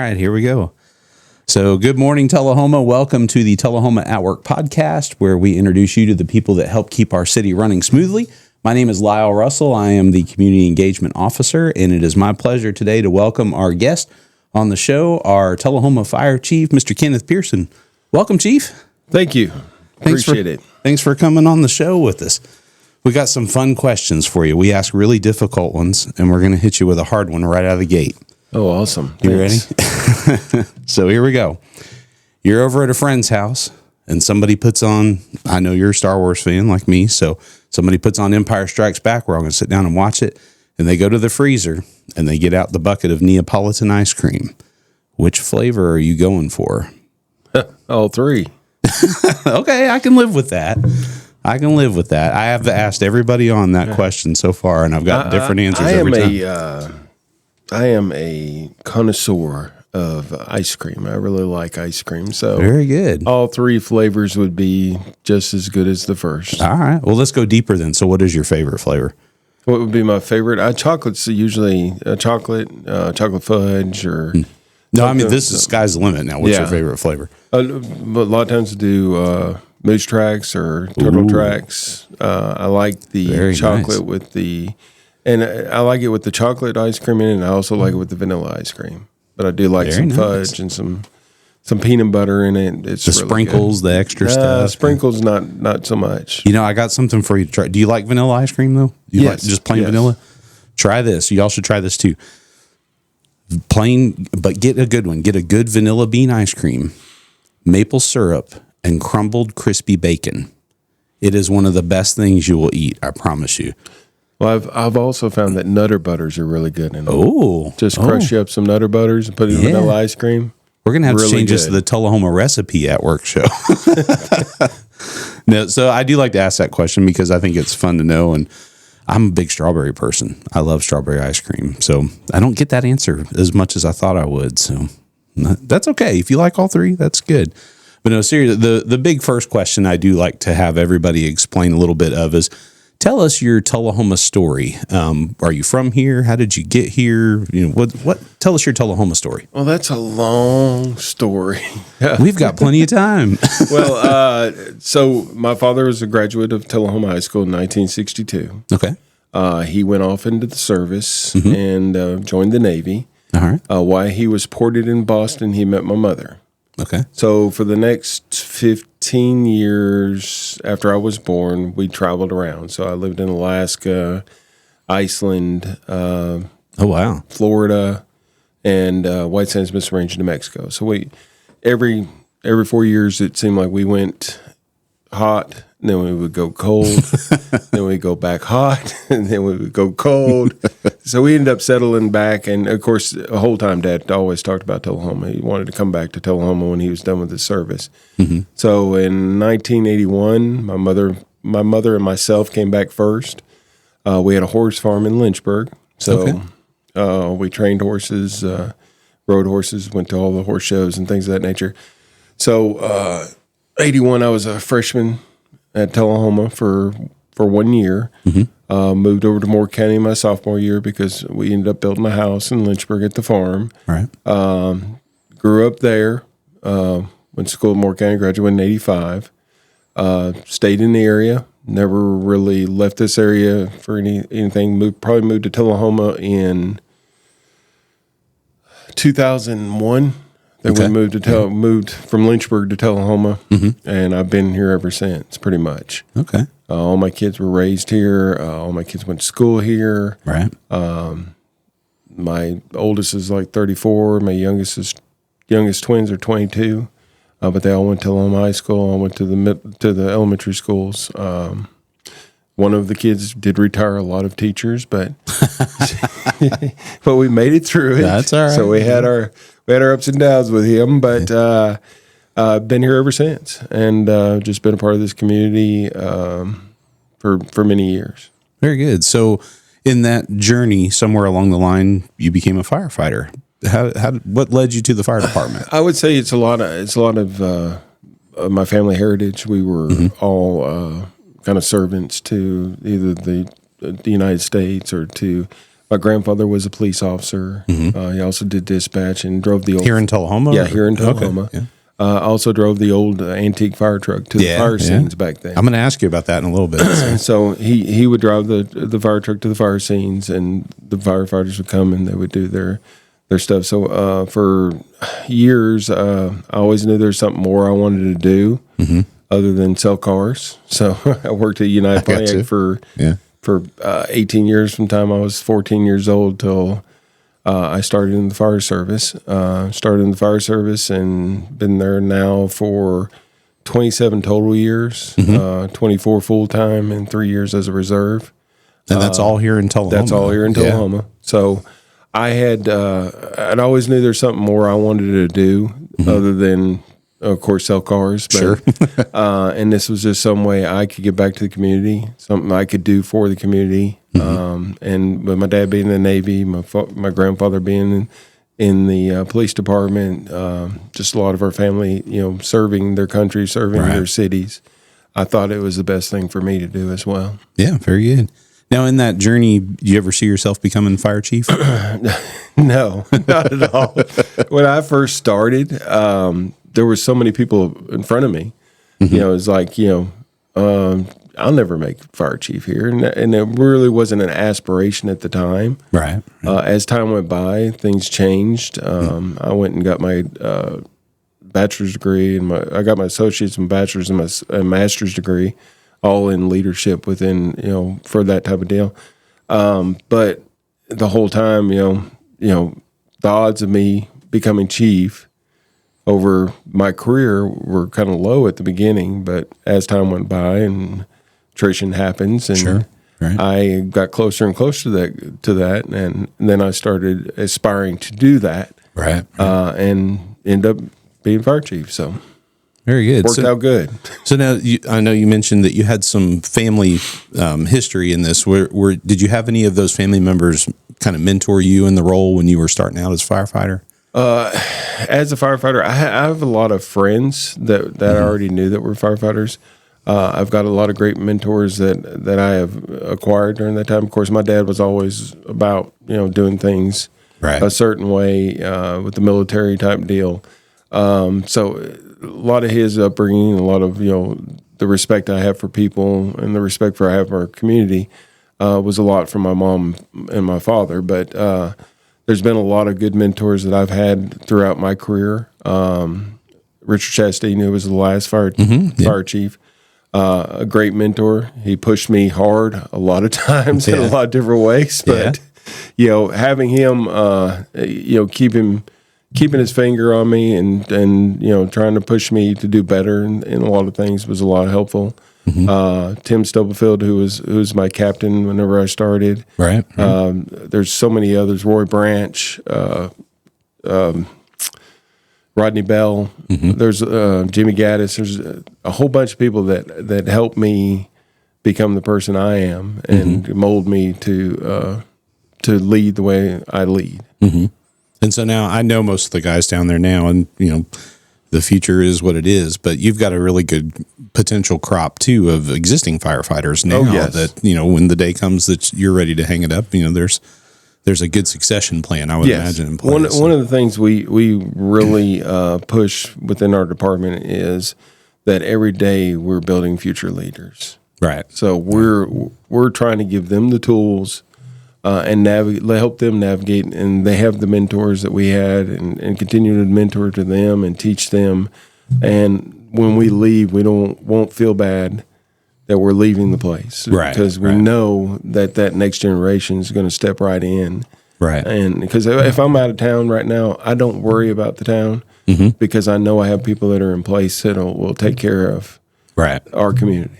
right, here we go. So good morning, Tullahoma. Welcome to the Tullahoma At Work podcast, where we introduce you to the people that help keep our city running smoothly. My name is Lyle Russell. I am the Community Engagement Officer, and it is my pleasure today to welcome our guest on the show, our Tullahoma Fire Chief, Mr. Kenneth Pearson. Welcome, Chief. Thank you. Appreciate it. Thanks for coming on the show with us. We got some fun questions for you. We ask really difficult ones, and we're going to hit you with a hard one right out of the gate. Oh, awesome. You ready? So here we go. You're over at a friend's house, and somebody puts on, I know you're a Star Wars fan like me, so somebody puts on Empire Strikes Back. We're all going to sit down and watch it, and they go to the freezer, and they get out the bucket of Neapolitan ice cream. Which flavor are you going for? All three. Okay, I can live with that. I have asked everybody on that question so far, and I've got different answers every time. I am a connoisseur of ice cream. I really like ice cream. So very good. All three flavors would be just as good as the first. All right. Well, let's go deeper then. So what is your favorite flavor? What would be my favorite? Chocolate's usually chocolate fudge or... No, I mean, this is sky's the limit now. What's your favorite flavor? But a lot of times I do Moose Tracks or Turtle Tracks. I like the very chocolate nice. with the... And I like it with the chocolate ice cream in it, and I also like it with the vanilla ice cream. But I do like some fudge and some peanut butter in it. It's the really sprinkles, good. the extra stuff. Sprinkles, not so much. You know, I got something for you to try. Do you like vanilla ice cream, though? You like just plain vanilla? Try this. Y'all should try this, too. Plain, but get a good one. Get a good vanilla bean ice cream, maple syrup, and crumbled crispy bacon. It is one of the best things you will eat, I promise you. Well, I've also found that Nutter Butters are really good in it. Oh. Just crush you up some Nutter Butters and put it in vanilla ice cream. We're going to have to change this to the Tullahoma Recipe at Work show. No, so I do like to ask that question because I think it's fun to know, and I'm a big strawberry person. I love strawberry ice cream, so I don't get that answer as much as I thought I would, so that's okay. If you like all three, that's good. But no, seriously, the big first question I do like to have everybody explain a little bit of is, tell us your Tullahoma story. Are you from here? How did you get here? You know, what? Tell us your Tullahoma story. Well, that's a long story. We've got plenty of time. Well, so my father was a graduate of Tullahoma High School in 1962. Okay. He went off into the service and joined the Navy. All right. While he was ported in Boston, he met my mother. Okay. So for the next 15 years after I was born, we traveled around. So I lived in Alaska, Iceland, Florida, and White Sands Missile Range, New Mexico. So we every 4 years it seemed like we went hot, and then we would go cold, then we'd go back hot, and then we would go cold. So we ended up settling back, and of course, the whole time Dad always talked about Tullahoma. He wanted to come back to Tullahoma when he was done with his service. Mm-hmm. So in 1981, my mother and myself came back first. We had a horse farm in Lynchburg, so we trained horses, rode horses, went to all the horse shows and things of that nature. So 81, I was a freshman at Tullahoma for 1 year. Mm-hmm. Moved over to Moore County my sophomore year because we ended up building a house in Lynchburg at the farm. Right. Grew up there. Went to school in Moore County, graduated in 85. Stayed in the area. Never really left this area for anything. Probably moved to Tullahoma in 2001. Then we moved from Lynchburg to Tullahoma, and I've been here ever since, pretty much. Okay. All my kids were raised here. All my kids went to school here. Right. My oldest is like 34. My youngest twins are 22, but they all went to Tullahoma High School. I went to the elementary schools. One of the kids did retire a lot of teachers, but but we made it through it. That's all right. So we had our ups and downs with him, but been here ever since, and just been a part of this community for many years. Very good. So, in that journey, somewhere along the line, you became a firefighter. What led you to the fire department? I would say it's a lot of my family heritage. We were all kind of servants to either the United States or to My grandfather was a police officer. He also did dispatch and drove the old... Here in Tullahoma? Yeah, here in Tullahoma. Okay. Yeah. Also drove the old antique fire truck to the fire scenes back then. I'm going to ask you about that in a little bit. So he would drive the fire truck to the fire scenes, and the firefighters would come and they would do their stuff. So for years, I always knew there was something more I wanted to do other than sell cars. So I worked at United Pontiac for 18 years, from the time I was 14 years old till I started in the fire service. And been there now for 27 total years, 24 full-time and 3 years as a reserve. And that's all here in Tullahoma? That's all here in Tullahoma. Yeah. So I'd always knew there's something more I wanted to do other than, of course, sell cars. But, sure. And this was just some way I could get back to the community, something I could do for the community. And with my dad being in the Navy, my grandfather being in the police department, just a lot of our family, serving their country, serving their cities, I thought it was the best thing for me to do as well. Yeah, very good. Now, in that journey, do you ever see yourself becoming fire chief? No, not at all. When I first started, there were so many people in front of me. It was like, I'll never make fire chief here. And it really wasn't an aspiration at the time. Right. As time went by, things changed. I went and got my bachelor's degree, and I got my associate's and bachelor's and my master's degree, all in leadership within, for that type of deal. But the whole time, the odds of me becoming chief over my career were kind of low at the beginning, but as time went by and attrition happens, and I got closer and closer to that, and then I started aspiring to do that, and end up being fire chief. So very good, worked out good. So now I know you mentioned that you had some family history in this. Where did you have any of those family members kind of mentor you in the role when you were starting out as a firefighter? As a firefighter, I have a lot of friends that I already knew that were firefighters. I've got a lot of great mentors that I have acquired during that time. Of course, my dad was always about, doing things a certain way with the military type deal. So a lot of his upbringing, a lot of, the respect I have for people and the respect I have for our community was a lot from my mom and my father. But there's been a lot of good mentors that I've had throughout my career. Richard Chastain, who was the last fire chief, a great mentor. He pushed me hard a lot of times in a lot of different ways. But, having him, keeping his finger on me and trying to push me to do better in a lot of things was a lot helpful. Tim Stubblefield, who was my captain whenever I started. Right. There's so many others. Roy Branch, Rodney Bell. There's Jimmy Gaddis. There's a whole bunch of people that helped me become the person I am and mold me to lead the way I lead. And so now I know most of the guys down there now, and the future is what it is. But you've got a really good potential crop too of existing firefighters now. That when the day comes that you're ready to hang it up, there's a good succession plan, I would imagine, in place. One of the things we really push within our department is that every day we're building future leaders. Right. So we're trying to give them the tools and help them navigate, and they have the mentors that we had, and continue to mentor to them and teach them. And when we leave, we won't feel bad that we're leaving the place, because we know that next generation is going to step right in. Right. And because if I'm out of town right now, I don't worry about the town because I know I have people that are in place that will take care of our community.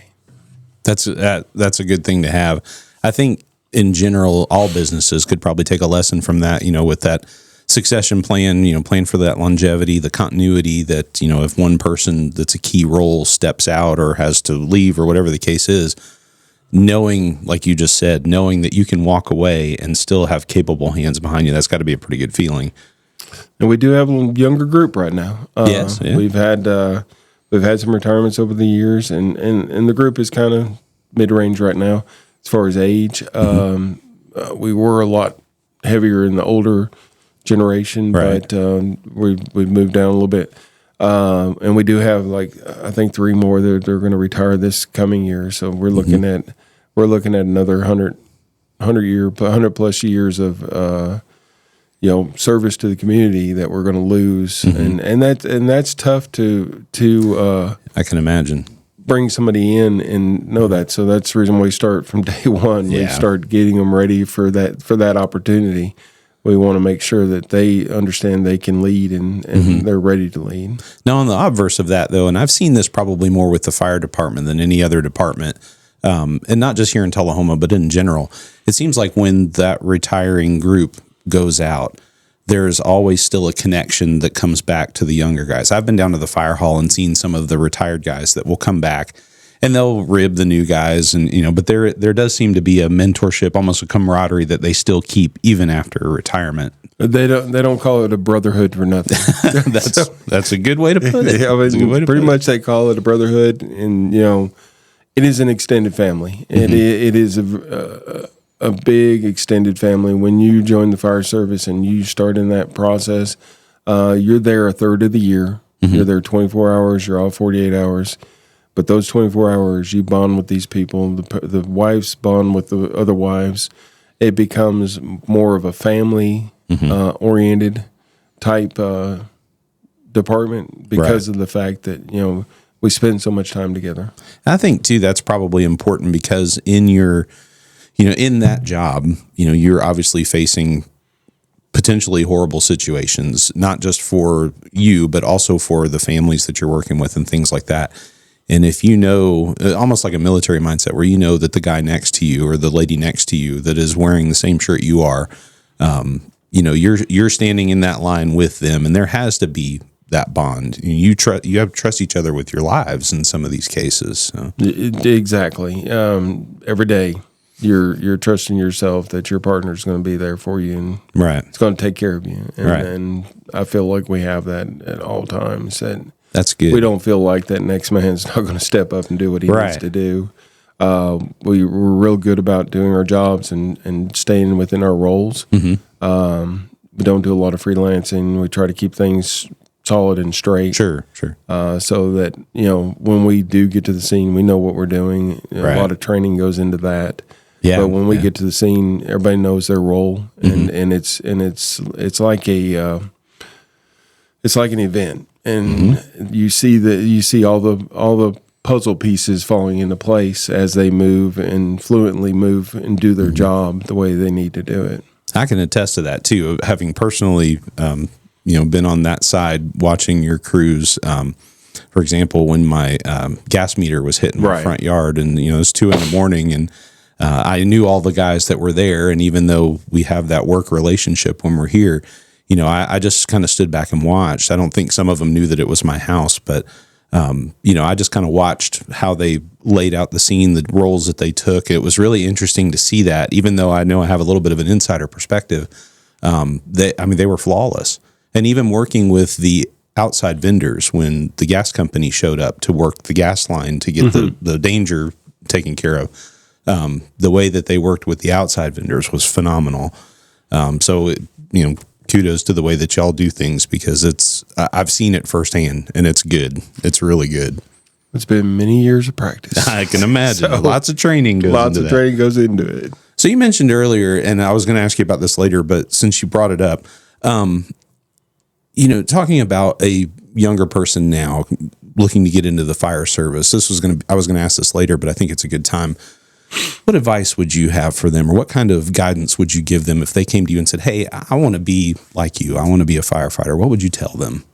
That's a good thing to have. I think in general, all businesses could probably take a lesson from that, with that succession plan, plan for that longevity, the continuity that, if one person that's a key role steps out or has to leave or whatever the case is, knowing, like you just said, knowing that you can walk away and still have capable hands behind you, that's got to be a pretty good feeling. And we do have a younger group right now. Yes. Yeah. We've had some retirements over the years, and the group is kind of mid-range right now as far as age. we were a lot heavier in the older generation, Right. but we've moved down a little bit. And we do have I think 3 more that they're going to retire this coming year. So we're looking at another 100 plus years of service to the community that we're going to lose, and that's tough to I can imagine. bring somebody in and know that. So that's the reason we start from day one. Yeah. We start getting them ready for that opportunity. We want to make sure that they understand they can lead and they're ready to lead. Now, on the obverse of that, though, and I've seen this probably more with the fire department than any other department, and not just here in Tullahoma, but in general, it seems like when that retiring group goes out, there's always still a connection that comes back to the younger guys. I've been down to the fire hall and seen some of the retired guys that will come back and they'll rib the new guys, and but there does seem to be a mentorship, almost a camaraderie that they still keep even after retirement. They don't call it a brotherhood for nothing. That's a good way to put it. Yeah, pretty much they call it a brotherhood, and it is an extended family. It is a big extended family. When you join the fire service and you start in that process, you're there a third of the year. You're there 24 hours. You're all 48 hours. But those 24 hours, you bond with these people. The wives bond with the other wives. It becomes more of a family oriented type department because of the fact that we spend so much time together. I think too that's probably important because in your in that job, you're obviously facing potentially horrible situations, not just for you, but also for the families that you're working with and things like that. And if almost like a military mindset where that the guy next to you or the lady next to you that is wearing the same shirt you are, you're standing in that line with them, and there has to be that bond. You have to trust each other with your lives in some of these cases. So. Exactly. Every day you're trusting yourself that your partner is going to be there for you, and it's going to take care of you. And I feel like we have that at all times. That's good. We don't feel like that next man's not going to step up and do what he needs to do. We're real good about doing our jobs and staying within our roles. We don't do a lot of freelancing. We try to keep things solid and straight. Sure. So that, when we do get to the scene, we know what we're doing. A lot of training goes into that. Yeah. But when we get to the scene, everybody knows their role, and it's like an event. And you see all the puzzle pieces falling into place as they move and fluently move and do their job the way they need to do it. I can attest to that too, having personally, been on that side watching your crews. For example, when my gas meter was hitting my front yard, and it was 2 a.m, and I knew all the guys that were there, and even though we have that work relationship when we're here. I just kind of stood back and watched. I don't think some of them knew that it was my house, but, I just kind of watched how they laid out the scene, the roles that they took. It was really interesting to see that, even though I know I have a little bit of an insider perspective. They were flawless. And even working with the outside vendors when the gas company showed up to work the gas line to get the danger taken care of, the way that they worked with the outside vendors was phenomenal. Kudos to the way that y'all do things, because I've seen it firsthand, and it's good. It's really good. It's been many years of practice. I can imagine. Lots of training goes into it. So you mentioned earlier, and I was going to ask you about this later, but since you brought it up, talking about a younger person now looking to get into the fire service, I was going to ask this later, but I think it's a good time. What advice would you have for them, or what kind of guidance would you give them if they came to you and said, "Hey, I want to be like you. I want to be a firefighter"? What would you tell them?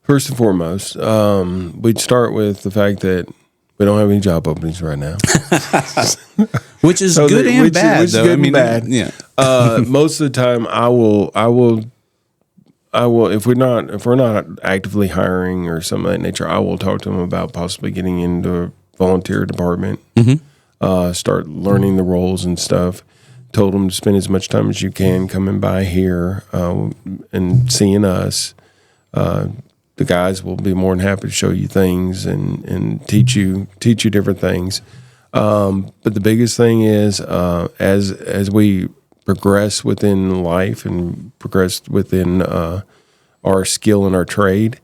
First and foremost, we'd start with the fact that we don't have any job openings right now, which is good and bad. Which is good and bad. Yeah. Most of the time, I will. If we're not actively hiring or something of that nature, I will talk to them about possibly getting into a volunteer department. Start learning the roles and stuff. Told them to spend as much time as you can coming by here and seeing us. The guys will be more than happy to show you things and teach you different things. But the biggest thing is as we progress within life and progress within our skill and our trade,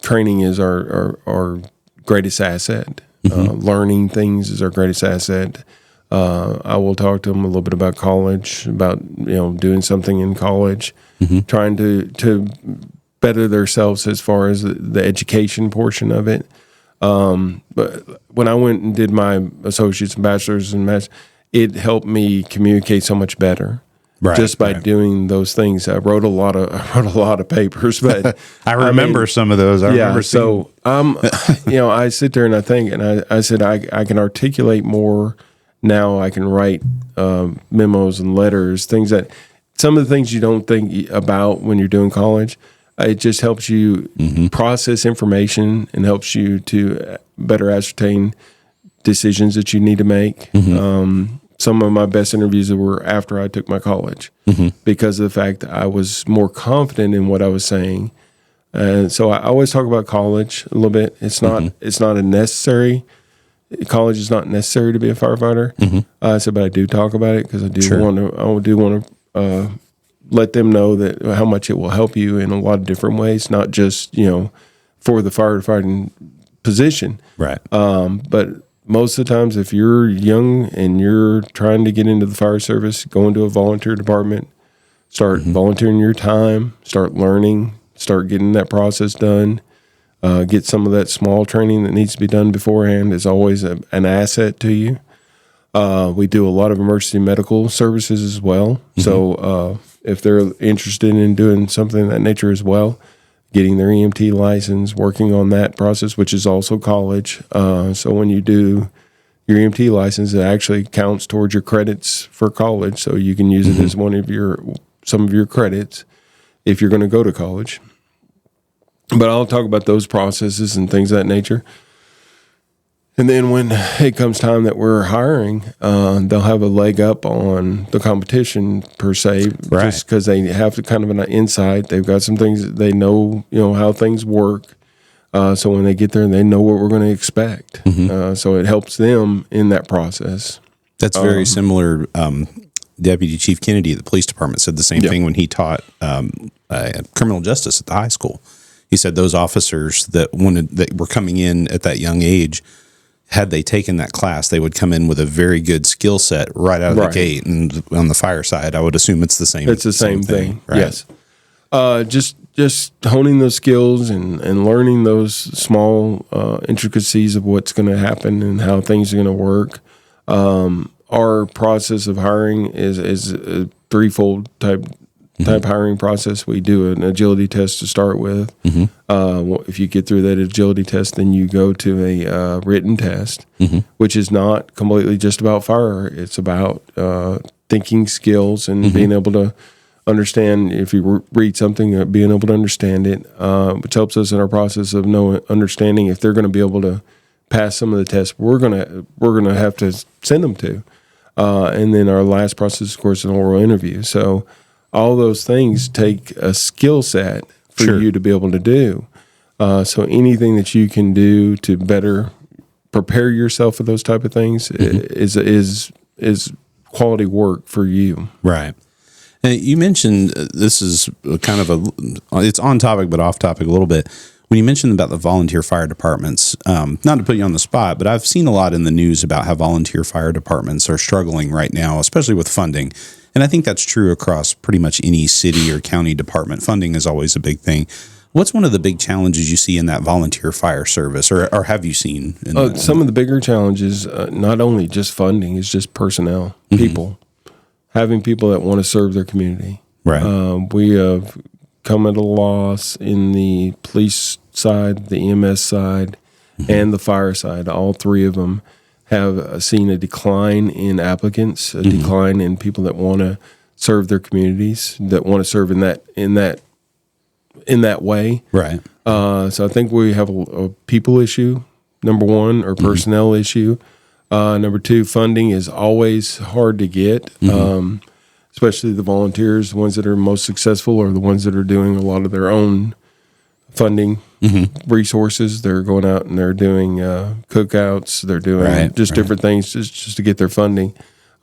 training is our greatest asset. Learning things is our greatest asset. I will talk to them a little bit about college, about doing something in college, trying to better themselves as far as the education portion of it. But when I went and did my associates and bachelor's and master's, it helped me communicate so much better. Just by doing those things. I wrote a lot of papers, but I remember some of those. I remember so I sit there and I think, and I said I can articulate more now. I can write memos and letters, things that some of the things you don't think about when you're doing college. It just helps you process information and helps you to better ascertain decisions that you need to make. Some of my best interviews were after I took my college because of the fact that I was more confident in what I was saying. And so I always talk about college a little bit. It's not a necessary. College is not necessary to be a firefighter. But I do talk about it because I do want to let them know that how much it will help you in a lot of different ways, not just for the firefighting position, right? But most of the times, if you're young and you're trying to get into the fire service, go into a volunteer department, start volunteering your time, start learning, start getting that process done, get some of that small training that needs to be done beforehand is always an asset to you. We do a lot of emergency medical services as well. So if they're interested in doing something of that nature as well, getting their EMT license, working on that process, which is also college. So when you do your EMT license, it actually counts towards your credits for college. So you can use it as some of your credits if you're going to go to college. But I'll talk about those processes and things of that nature. And then when it comes time that we're hiring, they'll have a leg up on the competition per se, just because they have kind of an insight. They've got some things that they know, how things work. So when they get there, they know what we're going to expect. So it helps them in that process. That's very similar. Deputy Chief Kennedy at the police department said the same thing when he taught criminal justice at the high school. He said those officers that were coming in at that young age, had they taken that class, they would come in with a very good skill set right out of the gate. And on the fire side, I would assume it's the same. It's the same thing. Right? Yes. Just honing those skills and learning those small intricacies of what's going to happen and how things are going to work. Our process of hiring is a threefold type hiring process. We do an agility test to start with. If you get through that agility test, then you go to a written test, which is not completely just about fire. It's about thinking skills and being able to understand. If you read something, being able to understand it, which helps us in our process of understanding if they're going to be able to pass some of the tests we're gonna have to send them to. And then our last process, of course, is an oral interview. So all those things take a skill set for you to be able to do. So anything that you can do to better prepare yourself for those type of things is quality work for you. Right. Now, you mentioned this is kind of it's on topic but off topic a little bit. When you mentioned about the volunteer fire departments, not to put you on the spot, but I've seen a lot in the news about how volunteer fire departments are struggling right now, especially with funding. And I think that's true across pretty much any city or county department. Funding is always a big thing. What's one of the big challenges you see in that volunteer fire service, or have you seen? Some of the bigger challenges, not only just funding, is just personnel, people, having people that want to serve their community. Right. We have come at a loss in the police side, the EMS side, and the fire side. All three of them have seen a decline in applicants, a decline in people that want to serve their communities, that want to serve in that way. Right. So I think we have a people issue, number one, or personnel issue. Number two, funding is always hard to get. Especially the volunteers, the ones that are most successful are the ones that are doing a lot of their own funding resources. They're going out and they're doing cookouts. They're doing different things just to get their funding.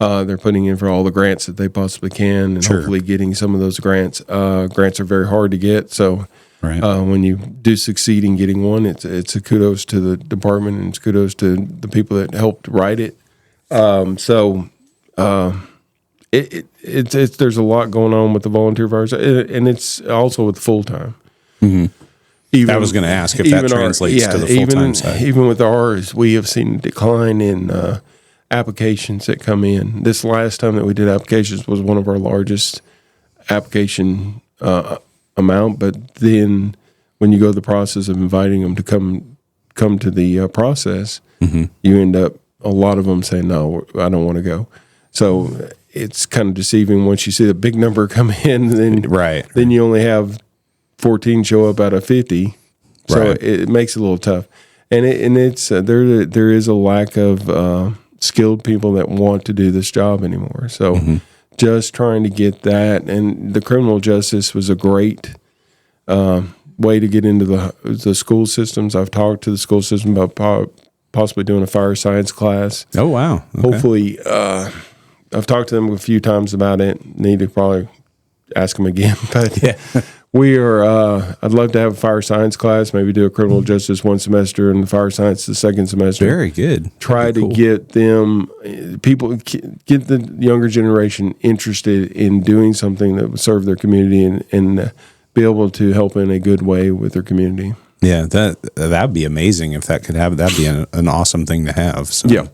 They're putting in for all the grants that they possibly can, and hopefully getting some of those grants. Grants are very hard to get, so when you do succeed in getting one, it's a kudos to the department, and it's kudos to the people that helped write it. It's there's a lot going on with the volunteer fires, and it's also with full time. I was going to ask if that translates to the full time side. Even with ours, we have seen a decline in applications that come in. This last time that we did applications was one of our largest application amount, but then when you go through the process of inviting them to come to the process, you end up a lot of them saying, no, I don't want to go. So it's kind of deceiving once you see the big number come in, then you only have 14 show up out of 50. So it makes it a little tough. And it's there is a lack of skilled people that want to do this job anymore. So just trying to get that, and the criminal justice was a great way to get into the school systems. I've talked to the school system about possibly doing a fire science class. Oh, wow. Okay. Hopefully, I've talked to them a few times about it. Need to probably ask them again. But we are, I'd love to have a fire science class, maybe do a criminal justice one semester and the fire science the second semester. Very good. Try to get them, get the younger generation interested in doing something that would serve their community and be able to help in a good way with their community. Yeah, that'd be amazing if that could happen. That'd be an awesome thing to have. So. Yeah.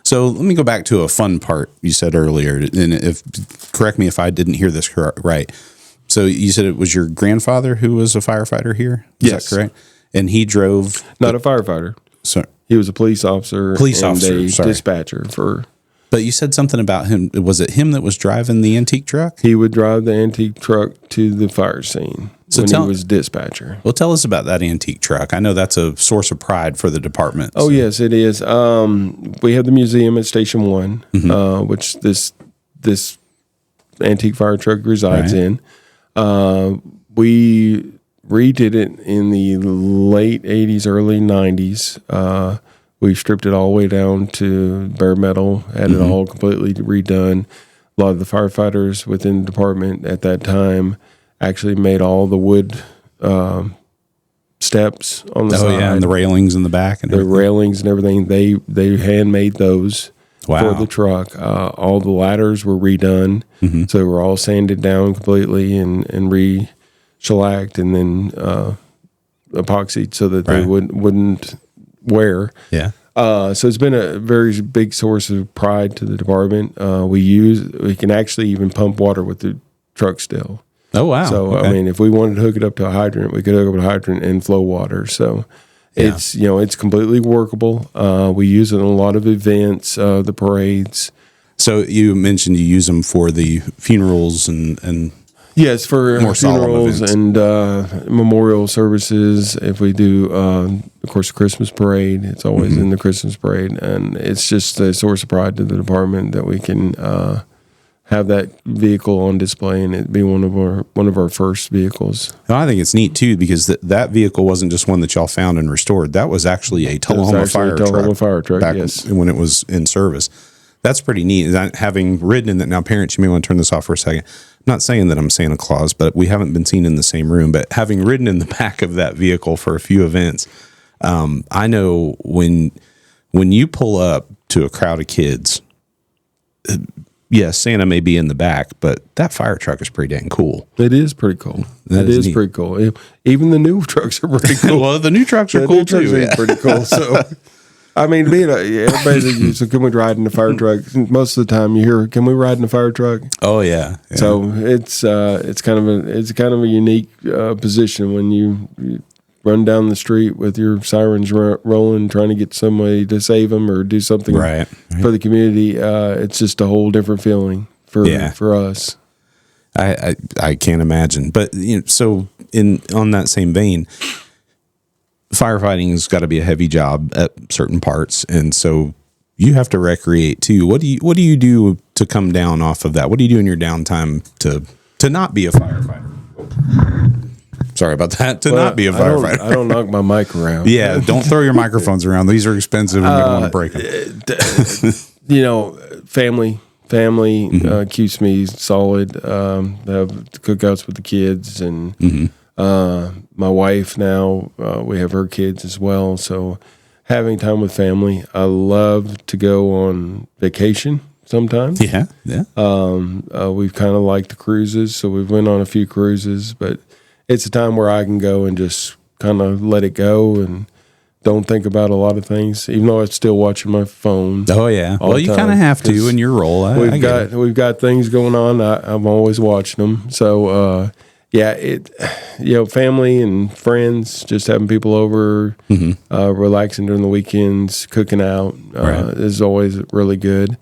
So let me go back to a fun part you said earlier, and correct me if I didn't hear this right. So you said it was your grandfather who was a firefighter here? Is that correct? And he drove... Not a firefighter. Sorry. He was a police officer. Dispatcher for... But you said something about him. Was it him that was driving the antique truck? He would drive the antique truck to the fire scene when he was dispatcher. Well, tell us about that antique truck. I know that's a source of pride for the department. Oh, yes, it is. We have the museum at Station 1, which this antique fire truck resides in. We redid it in the late 80s, early 90s. We stripped it all the way down to bare metal, had it all completely redone. A lot of the firefighters within the department at that time actually made all the wood steps on the side. Oh, yeah, and the railings in the back. And the railings and everything, they handmade those for the truck. All the ladders were redone, so they were all sanded down completely and re-shellacked and then epoxied so that they wouldn't wear. Yeah. So it's been a very big source of pride to the department. We can actually even pump water with the truck still. Oh, wow. So, I mean, if we wanted to hook it up to a hydrant, we could hook up a hydrant and flow water. So it's, it's completely workable. We use it in a lot of events, the parades. So you mentioned you use them for the funerals and yes, for more funerals and memorial services. If we do, of course, Christmas parade, it's always in the Christmas parade, and it's just a source of pride to the department that we can have that vehicle on display and it be one of our first vehicles. I think it's neat too because that vehicle wasn't just one that y'all found and restored. That was actually a Tullahoma fire truck back when it was in service. That's pretty neat. Having ridden in that, now parents, you may want to turn this off for a second. I'm not saying that I'm Santa Claus, but we haven't been seen in the same room. But having ridden in the back of that vehicle for a few events, I know when you pull up to a crowd of kids, yes, Santa may be in the back, but that fire truck is pretty dang cool. It is pretty cool. It is pretty cool. Even the new trucks are pretty cool. Well, the new trucks are cool too. Yeah. Pretty cool. So, I mean, everybody so can we ride in the fire truck? Most of the time, you hear, "Can we ride in the fire truck?" Oh yeah. So it's kind of a unique position when you run down the street with your sirens rolling, trying to get somebody to save them or do something for the community. It's just a whole different feeling for us. I can't imagine. But so on that same vein, firefighting has got to be a heavy job at certain parts, and so you have to recreate too. What do you do to come down off of that? What do you do in your downtime to not be a firefighter? Sorry about that. To not be a firefighter. I don't knock my mic around. Yeah, don't throw your microphones around. These are expensive and you don't want to break them. You know, family keeps me solid. The cookouts with the kids and my wife now, we have her kids as well. So having time with family. I love to go on vacation sometimes. Yeah. We've kind of liked the cruises, so we've went on a few cruises, but it's a time where I can go and just kind of let it go and don't think about a lot of things, even though I'm still watching my phone. Oh yeah. Well, you kind of have to in your role. We've got things going on. I'm always watching them. So family and friends, just having people over, relaxing during the weekends, cooking out is always really good.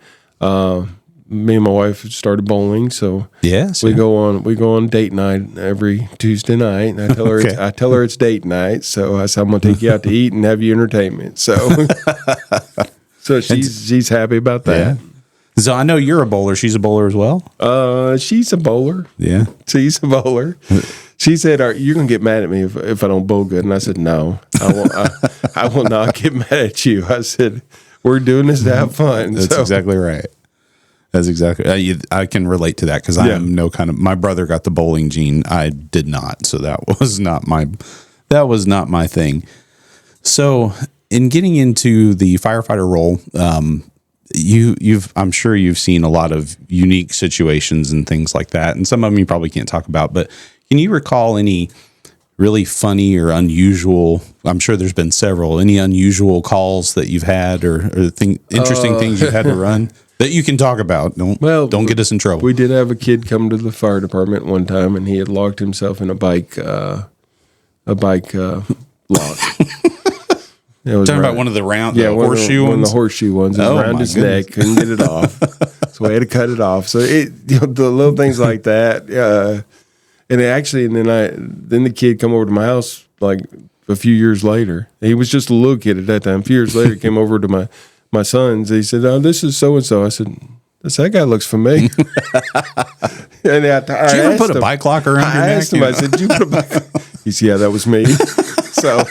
Me and my wife started bowling, so we go on date night every Tuesday night. And I tell her it's date night, so I said I'm gonna take you out to eat and have you entertainment. So she's happy about that. Yeah. So I know you're a bowler. She's a bowler as well. She's a bowler. Yeah, she's a bowler. She said, "You're gonna get mad at me if I don't bowl good," and I said, "No, I won't. I will not get mad at you." I said, "We're doing this to have fun." That's exactly right. That's exactly. I can relate to that because I am my brother got the bowling gene. I did not, so that was not my thing. So in getting into the firefighter role, I'm sure you've seen a lot of unique situations and things like that, and some of them you probably can't talk about. But can you recall any really funny or unusual? I'm sure there's been several. Any unusual calls that you've had or interesting things you've had to run? That you can talk about. Don't get us in trouble. We did have a kid come to the fire department one time, and he had locked himself in a bike lock. Talking about one of the round, horseshoe ones? One of the horseshoe ones. It was around his neck, couldn't get it off. So we had to cut it off. So the little things like that. And then the kid come over to my house like a few years later. He was just a little kid at that time. A few years later, he came over to my sons. He said, "Oh, this is so and so." I said, "That guy looks familiar." And did you ever put a bike lock around your neck? I asked him. I said, "Did you put a bike?" He said, "Yeah, that was me." So,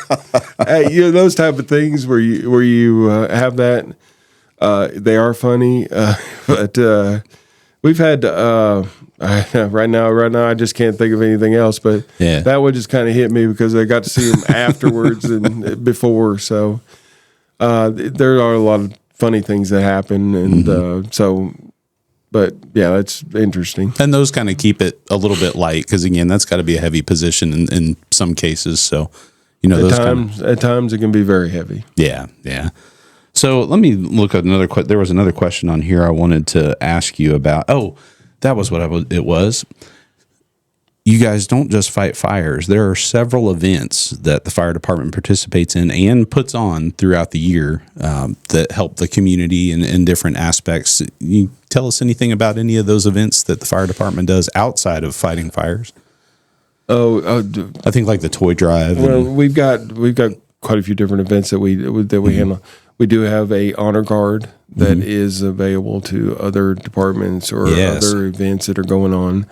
those type of things where you have that, they are funny. But we've had right now. I just can't think of anything else. But that one just kind of hit me because I got to see him afterwards and before. So. There are a lot of funny things that happen, and but yeah, that's interesting. And those kind of keep it a little bit light because again, that's got to be a heavy position in some cases. So, at times it can be very heavy. Yeah. So let me look at another. There was another question on here I wanted to ask you about. Oh, that was what it was. You guys don't just fight fires. There are several events that the fire department participates in and puts on throughout the year that help the community in different aspects. You tell us anything about any of those events that the fire department does outside of fighting fires? I think like the toy drive. Well, we've got quite a few different events that we handle. We do have a honor guard that is available to other departments or other events that are going on.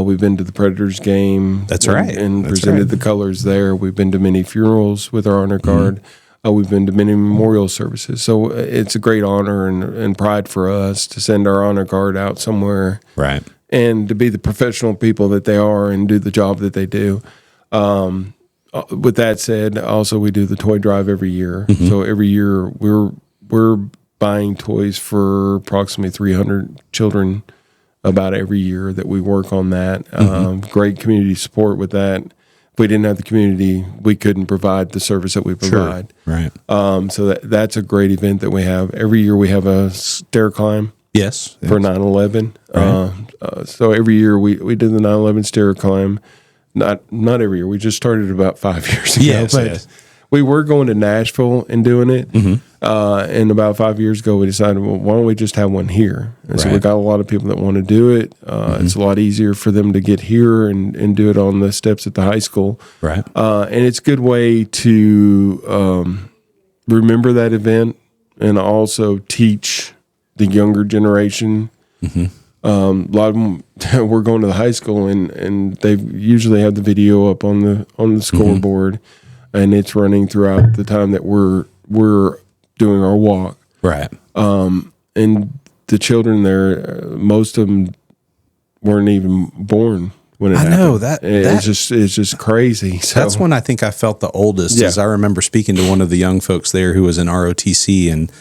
We've been to the Predators game. That's right. And presented the colors there. We've been to many funerals with our honor guard. We've been to many memorial services. So it's a great honor and pride for us to send our honor guard out somewhere. Right. And to be the professional people that they are and do the job that they do. With that said, also we do the toy drive every year. So every year we're buying toys for approximately 300 children about every year that we work on that. Great community support with that. If we didn't have the community, we couldn't provide the service that we provide. Sure. Right. So that's a great event that we have. Every year we have a stair climb. Yes. For 9/11. Right. So every year we do the 9/11 stair climb. Not every year. We just started about 5 years ago. Yes. We were going to Nashville and doing it. And about 5 years ago, we decided, well, why don't we just have one here? And so we got a lot of people that want to do it. It's a lot easier for them to get here and do it on the steps at the high school. Right. And it's a good way to remember that event and also teach the younger generation A lot of them we're going to the high school, and they usually have the video up on the scoreboard, and it's running throughout the time that we're doing our walk. Right. And the children there, most of them weren't even born when it happened. I know that it's just crazy. So that's when I think I felt the oldest. Yeah. Is I remember speaking to one of the young folks there who was in ROTC, and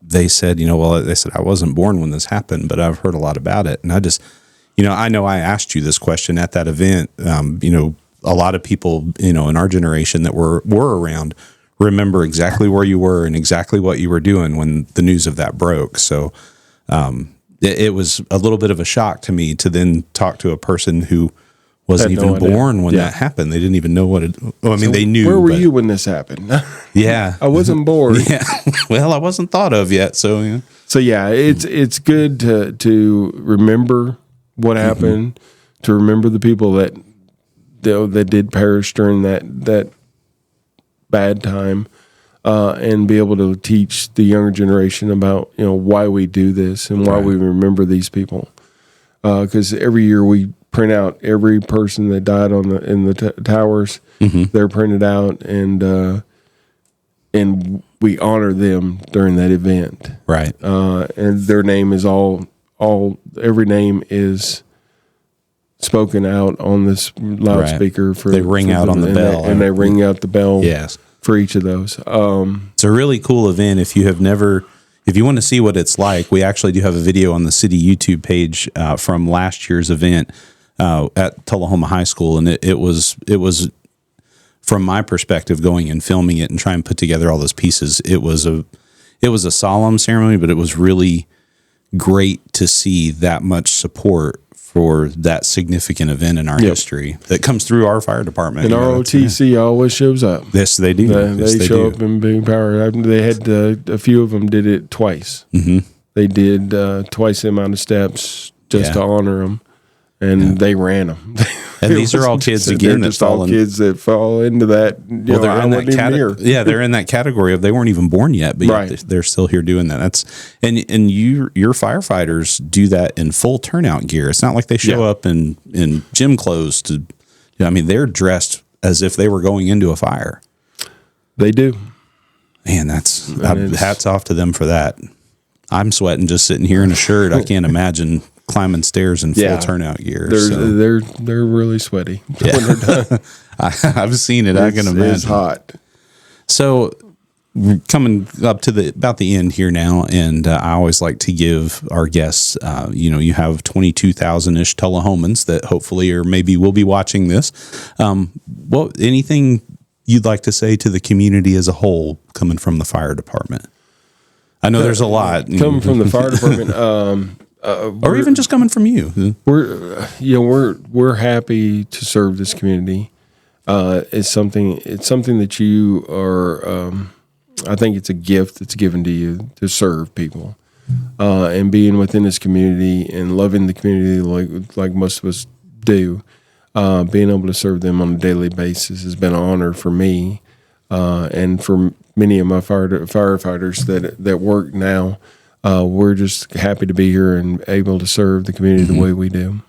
they said, they said, I wasn't born when this happened, but I've heard a lot about it. And I just, I know I asked you this question at that event. A lot of people, in our generation that were around remember exactly where you were and exactly what you were doing when the news of that broke. So it was a little bit of a shock to me to then talk to a person who wasn't even born when that happened. They didn't even know what it. Well, I mean, they knew. Where were you when this happened? Yeah, I wasn't born. Yeah, well, I wasn't thought of yet. So yeah. So yeah, it's good to remember what happened, to remember the people that did perish during that bad time, and be able to teach the younger generation about why we do this and why we remember these people. Because every year we print out every person that died in the towers. They're printed out, and we honor them during that event. Right. And their name is every name is spoken out on this loudspeaker. They ring out on the bell. And they ring out the bell. Yes. For each of those. It's a really cool event. If you want to see what it's like, we actually do have a video on the city YouTube page from last year's event at Tullahoma High School, and it was from my perspective, going and filming it and trying to put together all those pieces. It was a solemn ceremony, but it was really great to see that much support for that significant event in our history that comes through our fire department. And ROTC always shows up. Yes, they do. They show up in big power. They had a few of them did it twice. They did twice the amount of steps just to honor them, and they ran them. And these are all kids again that fall kids that fall into that. Well, they're in that category. Yeah, they're in that category of they weren't even born yet, but yet they're still here doing that. And your firefighters do that in full turnout gear. It's not like they show up in gym clothes to. I mean, they're dressed as if they were going into a fire. They do. Man, hats off to them for that. I'm sweating just sitting here in a shirt. I can't imagine climbing stairs in full turnout gear. They're really sweaty when they're done. I've seen it. I can imagine. It's hot. So we're coming up to about the end here now, and I always like to give our guests, you have 22,000-ish Tullahomans that hopefully or maybe will be watching this. Anything you'd like to say to the community as a whole coming from the fire department? I know there's a lot. Coming from the fire department. Or even just coming from you. We're happy to serve this community. It's something that you are. I think it's a gift that's given to you to serve people, and being within this community and loving the community like most of us do. Being able to serve them on a daily basis has been an honor for me, and for many of my firefighters that work now. We're just happy to be here and able to serve the community the way we do.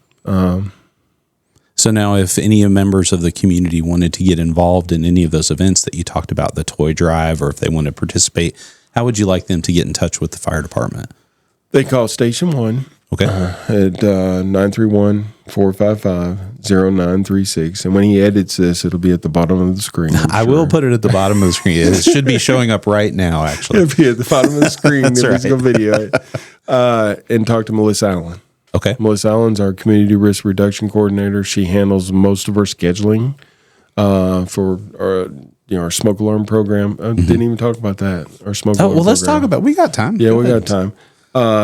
So now if any members of the community wanted to get involved in any of those events that you talked about, the toy drive, or if they want to participate, how would you like them to get in touch with the fire department? They call Station 1 at 931-455-0936. And when he edits this, it'll be at the bottom of the screen. I will put it at the bottom of the screen. It should be showing up right now, actually. It'll be at the bottom of the screen. That's right. Go video it. And talk to Melissa Allen. Okay. Melissa Allen's our community risk reduction coordinator. She handles most of our scheduling for our smoke alarm program. I didn't even talk about that. Our smoke alarm program. Let's talk about it. We got time. Yeah, we got time.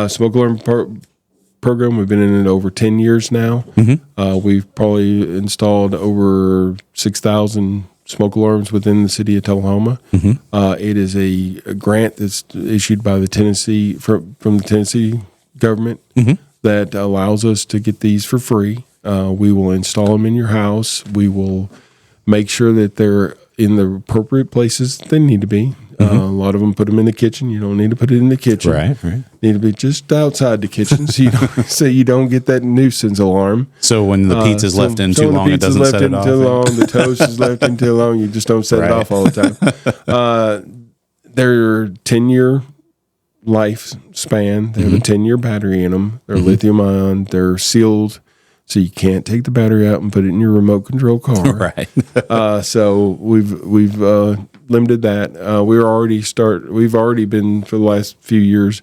Smoke alarm program. We've been in it over 10 years now. We've probably installed over 6,000 smoke alarms within the city of Tullahoma. It is a grant that's issued by the Tennessee from the Tennessee government that allows us to get these for free. We will install them in your house. We will make sure that they're in the appropriate places they need to be. A lot of them put them in the kitchen. You don't need to put it in the kitchen. Right. Need to be just outside the kitchen so you don't get that nuisance alarm. So when the pizza's left in too long, it doesn't set it off. Too long, the toast is left in too long. You just don't set it off all the time. They're 10-year lifespan. They have a 10-year battery in them. They're lithium ion. They're sealed, so you can't take the battery out and put it in your remote control car. Right. So we've limited that. We've already been for the last few years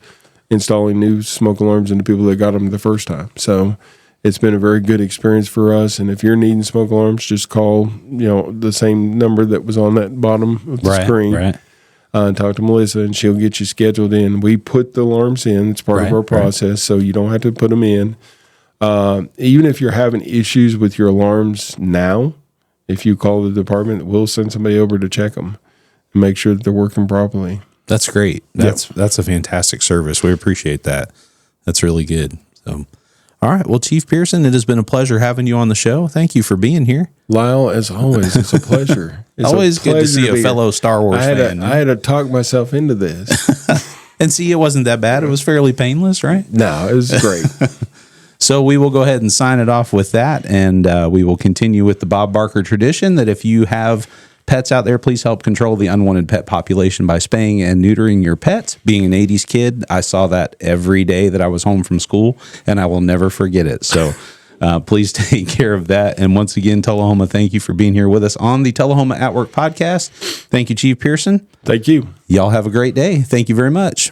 installing new smoke alarms into people that got them the first time. So it's been a very good experience for us. And if you're needing smoke alarms, just call the same number that was on that bottom of the screen. Right. Talk to Melissa, and she'll get you scheduled in. We put the alarms in. It's part of our process, so you don't have to put them in. Even if you're having issues with your alarms now, if you call the department, we'll send somebody over to check them and make sure that they're working properly. That's great. That's a fantastic service. We appreciate that. That's really good. So, all right. Well, Chief Pearson, it has been a pleasure having you on the show. Thank you for being here. Lyle, as always, it's a pleasure. It's always good to see a fellow Star Wars fan. I had to talk myself into this. And see, it wasn't that bad. It was fairly painless, right? No, it was great. So we will go ahead and sign it off with that, and we will continue with the Bob Barker tradition that if you have pets out there, please help control the unwanted pet population by spaying and neutering your pet. Being an 80s kid, I saw that every day that I was home from school, and I will never forget it. So please take care of that. And once again, Tullahoma, thank you for being here with us on the Tullahoma At Work podcast. Thank you, Chief Pearson. Thank you. Y'all have a great day. Thank you very much.